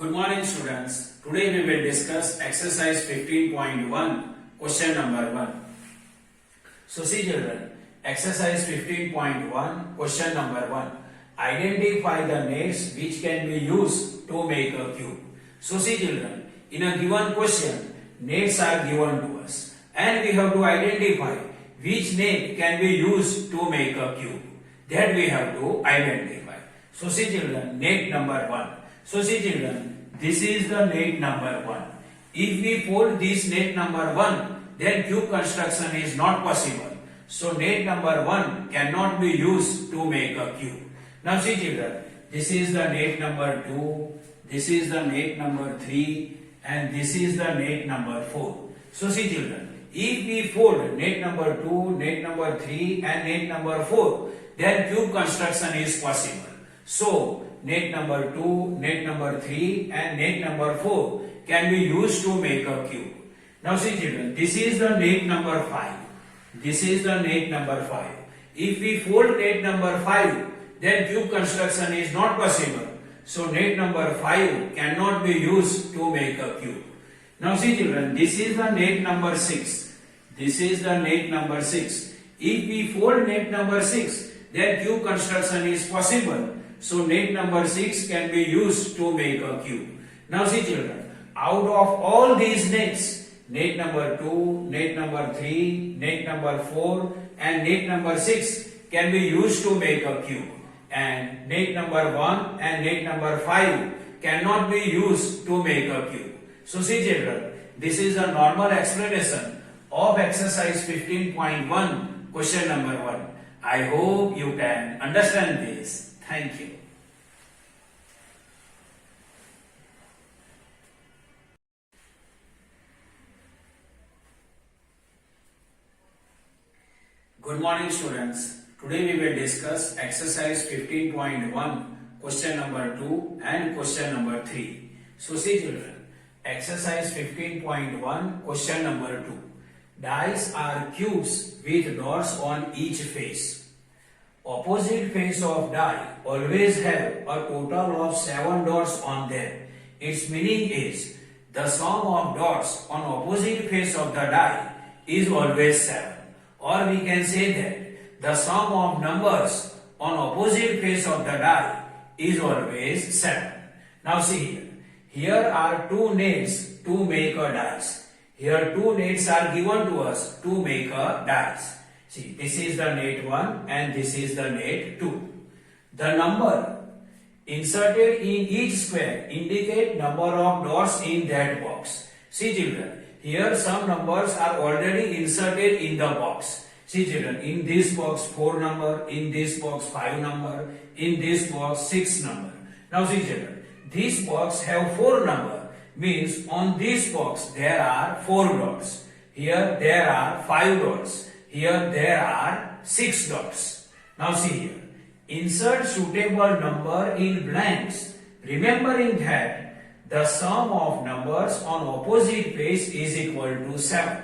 Good morning students. Today we will discuss exercise 15.1 question number 1. So see children, exercise 15.1 question number 1. Identify the nets which can be used to make a cube. So see children, in a given question, nets are given to us and we have to identify which net can be used to make a cube. That we have to identify. So see children, net number 1. So see children, this is the net number 1. If we fold this net number 1, then cube construction is not possible. So net number 1 cannot be used to make a cube. Now see children, this is the net number 2, this is the net number 3 and this is the net number 4. So see children, if we fold net number 2, net number 3 and net number 4, then cube construction is possible. So net number 2, net number 3 and net number 4 can be used to make a cube. Now see children, this is the net number 5. This is the net number 5. If we fold net number 5, then cube construction is not possible. So net number 5 cannot be used to make a cube. Now see children, this is the net number 6. This is the net number 6. If we fold net number 6, then cube construction is possible. So net number 6 can be used to make a cube. Now see children, out of all these nets, net number 2, net number 3, net number 4 and net number 6 can be used to make a cube. And net number 1 and net number 5 cannot be used to make a cube. So see children, this is a normal explanation of exercise 15.1 question number 1. I hope you can understand this. Thank you. Good morning students. Today we will discuss exercise 15.1 question number 2 and question number 3. So see children, exercise 15.1 question number 2. Dice are cubes with dots on each face. Opposite face of die always have a total of 7 dots on them. Its meaning is the sum of dots on opposite face of the die is always 7. Or we can say that the sum of numbers on opposite face of the die is always 7. Now see here. Here are 2 nets to make a dice. Here 2 nets are given to us to make a dice. See, this is the net 1 and this is the net 2. The number inserted in each square indicate number of dots in that box. See children, here some numbers are already inserted in the box. See children, in this box 4 number, in this box 5 number, in this box 6 number. Now see children, this box have 4 number. Means on this box there are 4 dots. Here there are 5 dots. Here there are 6 dots. Now see here. Insert suitable number in blanks. Remembering that the sum of numbers on opposite face is equal to 7.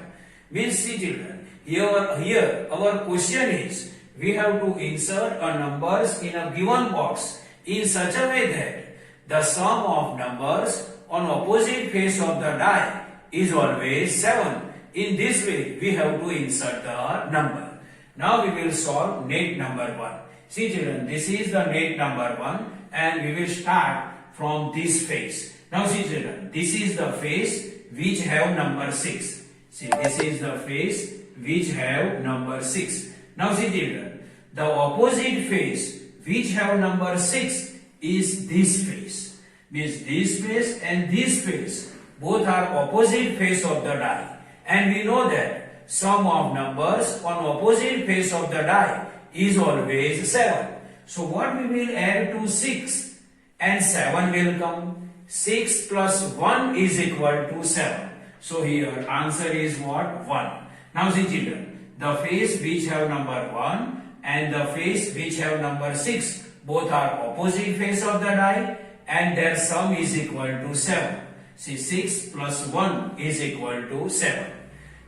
Means see children, here our question is, we have to insert a numbers in a given box in such a way that the sum of numbers on opposite face of the die is always 7. In this way, we have to insert the number. Now we will solve net number 1. See children, this is the net number 1 and we will start from this face. Now see children, this is the face which have number 6. See, this is the face which have number 6. Now see children, the opposite face which have number 6 is this face. Means this face and this face both are opposite face of the die. And we know that sum of numbers on opposite face of the die is always 7. So what we will add to 6 and 7 will come. 6 plus 1 is equal to 7. So here answer is what? 1. Now see children, the face which have number 1 and the face which have number 6 both are opposite face of the die and their sum is equal to 7. See, 6 plus 1 is equal to 7.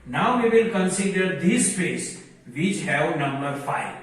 Now we will consider this face which have number 5.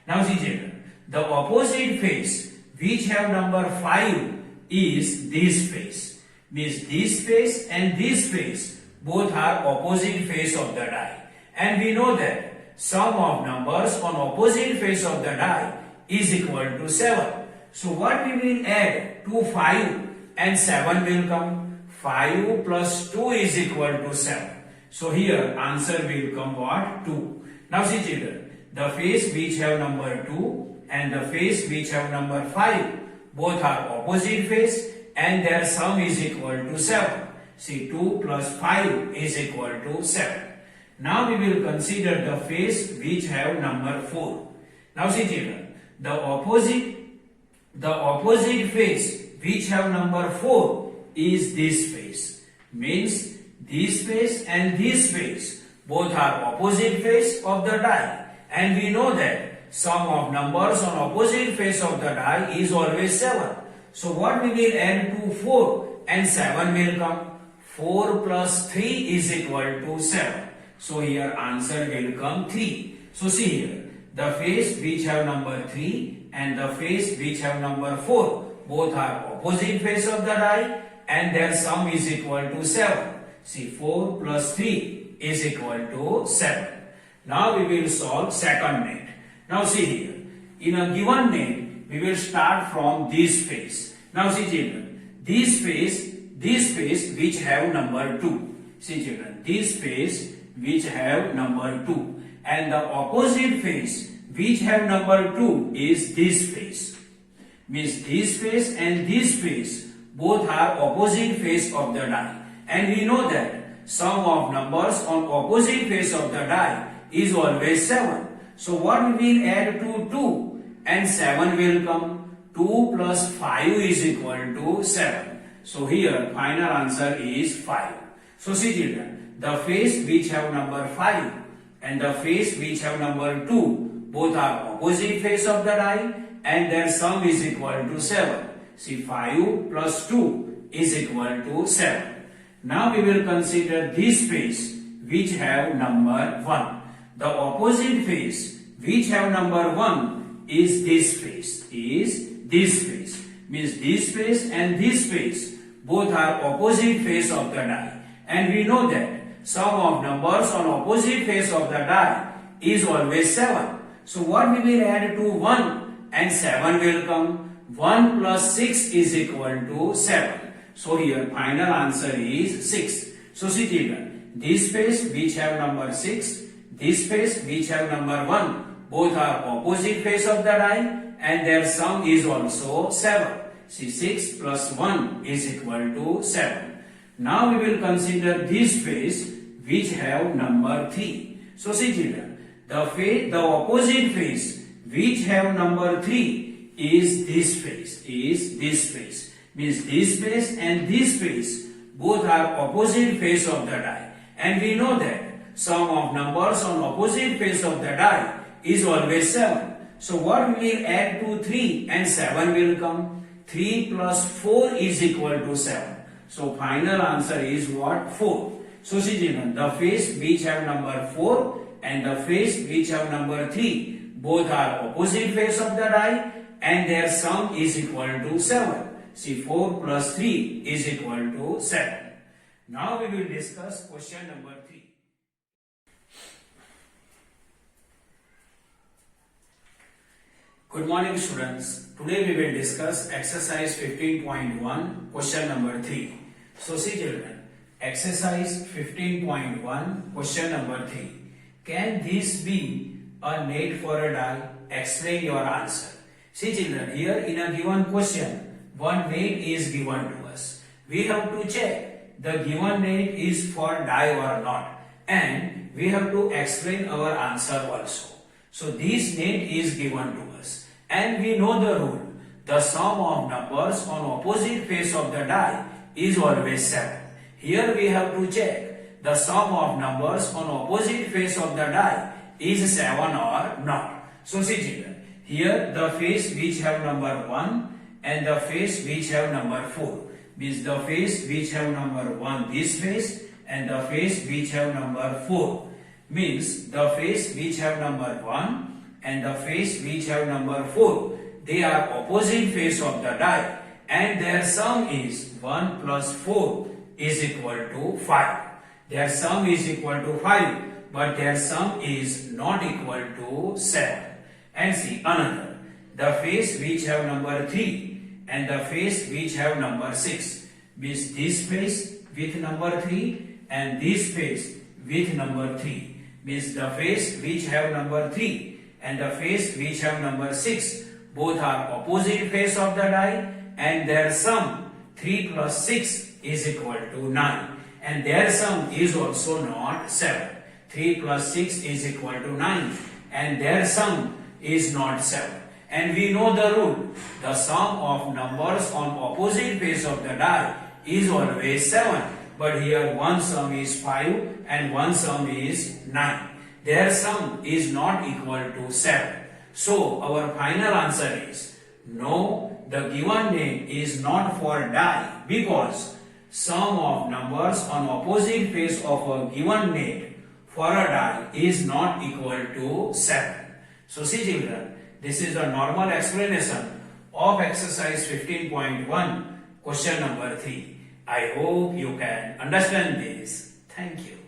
Now see children, the opposite face which have number 5 is this face. Means this face and this face both are opposite face of the die. And we know that sum of numbers on opposite face of the die is equal to 7. So what we will add to 5 and 7 will come. 5 plus 2 is equal to 7. So here answer will come what? 2. Now see children, the face which have number 2 and the face which have number 5 both are opposite face and their sum is equal to 7. See 2 plus 5 is equal to 7. Now we will consider the face which have number 4. Now see children, the opposite face which have number 4 is this face. Means this face and this face both are opposite face of the die. And we know that sum of numbers on opposite face of the die is always 7. So what we will add to 4 and 7 will come. 4 plus 3 is equal to 7. So here answer will come 3. So see here, the face which have number 3 and the face which have number 4 both are opposite face of the die and their sum is equal to 7. See 4 plus 3 is equal to 7. Now we will solve second net. Now see here, in a given net we will start from this face. Now see children, this face which have number 2. See children, this face which have number 2 and the opposite face which have number 2 is this face. Means this face and this face both are opposite face of the die. And we know that sum of numbers on opposite face of the die is always 7. So what we will add to 2 and 7 will come. 2 plus 5 is equal to 7. So here final answer is 5. So see children, the face which have number 5 and the face which have number 2 both are opposite face of the die and their sum is equal to 7. See 5 plus 2 is equal to 7. Now we will consider this face which have number 1. The opposite face which have number 1 is this face. Means this face and this face both are opposite face of the die. And we know that sum of numbers on opposite face of the die is always 7. So what we will add to 1 and 7 will come. 1 plus 6 is equal to 7. So here final answer is 6. So see children, this face which have number 6, this face which have number 1 both are opposite face of the die and their sum is also 7. See 6 plus 1 is equal to 7. Now we will consider this face which have number 3. So see children, the opposite face which have number 3 is this face. Means this face and this face both are opposite face of the die. And we know that sum of numbers on opposite face of the die is always 7. So what we will add to 3 and 7 will come. 3 plus 4 is equal to 7. So final answer is what? 4. So see children, the face which have number 4 and the face which have number 3 both are opposite face of the die and their sum is equal to 7. See 4 plus 3 is equal to 7. Now we will discuss question number 3. Good morning students. Today we will discuss exercise 15.1 question number 3. So see children, exercise 15.1 question number 3. Can this be a net for a die? Explain your answer. See children, here in a given question, one net is given to us. We have to check the given net is for die or not, and we have to explain our answer also. So this net is given to us and we know the rule. The sum of numbers on opposite face of the die is always 7. Here we have to check the sum of numbers on opposite face of the die is 7 or not. So see children, here the face which have number 1 and the face which have number 4. Means the face which have number 1 this face and the face which have number 4. Means the face which have number 1 and the face which have number 4. They are opposite face of the die and their sum is 1 plus 4 is equal to 5. Their sum is equal to 5, but their sum is not equal to 7. And see another. The face which have number 3 and the face which have number 6 means this face with number 3 and this face with number 3 means the face which have number 3 and the face which have number 6 both are opposite face of the die, and their sum 3 plus 6 is equal to 9, and their sum is also not 7. 3 plus 6 is equal to 9, and their sum is not 7. And we know the rule, the sum of numbers on opposite face of the die is always 7, but here one sum is 5 and one sum is 9. Their sum is not equal to 7. So our final answer is no, the given name is not for die, because sum of numbers on opposite face of a given name for a die is not equal to 7. So see children, this is the normal explanation of exercise 15.1 question number 3. I hope you can understand this. Thank you.